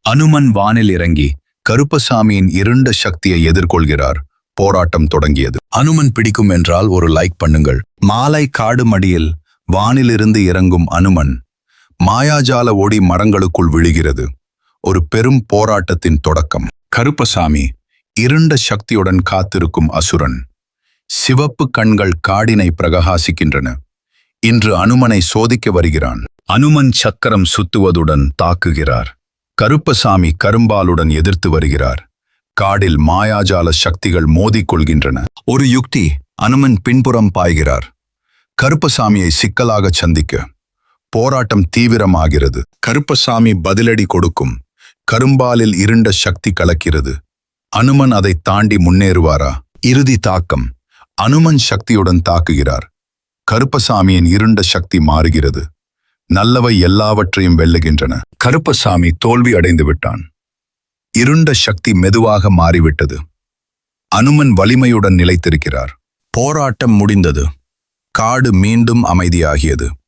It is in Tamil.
அனுமன் வானில் இறங்கி கருப்பசாமியின் இருண்ட சக்தியை எதிர்கொள்கிறார். போராட்டம் தொடங்கியது. அனுமன் பிடிக்கும் என்றால் ஒரு லைக் பண்ணுங்கள். மாலை காடு மடியில் வானிலிருந்து இறங்கும் அனுமன் மாயாஜால ஒளி மரங்களுக்குள் விழுகிறது. ஒரு பெரும் போராட்டத்தின் தொடக்கம். கருப்பசாமி இருண்ட சக்தியுடன் காத்திருக்கும் அசுரன். சிவப்பு கண்கள் காடினை பிரகாசிக்கின்றன. இன்று அனுமனை சோதிக்க வருகிறான். அனுமன் சக்கரம் சுத்துவதுடன் தாக்குகிறார். கருப்பசாமி கரும்பாலுடன் எதிர்த்து வருகிறார். காடில் மாயாஜால சக்திகள் மோதிக்கொள்கின்றன. ஒரு யுக்தி. அனுமன் பின்புறம் பாய்கிறார். கருப்பசாமியை சிக்கலாக சந்திக்க போராட்டம் தீவிரமாகிறது. கருப்பசாமி பதிலடி கொடுக்கும். கரும்பாலில் இருண்ட சக்தி கலக்கிறது. அனுமன் அதை தாண்டி முன்னேறுவாரா? இறுதி தாக்கம். அனுமன் சக்தியுடன் தாக்குகிறார். கருப்பசாமியின் இருண்ட சக்தி மாறுகிறது. நல்லவை எல்லாவற்றையும் வெல்லுகின்றன. கருப்பசாமி தோல்வி அடைந்து விட்டான். இருண்ட சக்தி மெதுவாக மாறிவிட்டது. அனுமன் வலிமையுடன் நிலைத்திருக்கிறார். போராட்டம் முடிந்தது. காடு மீண்டும் அமைதியாகியது.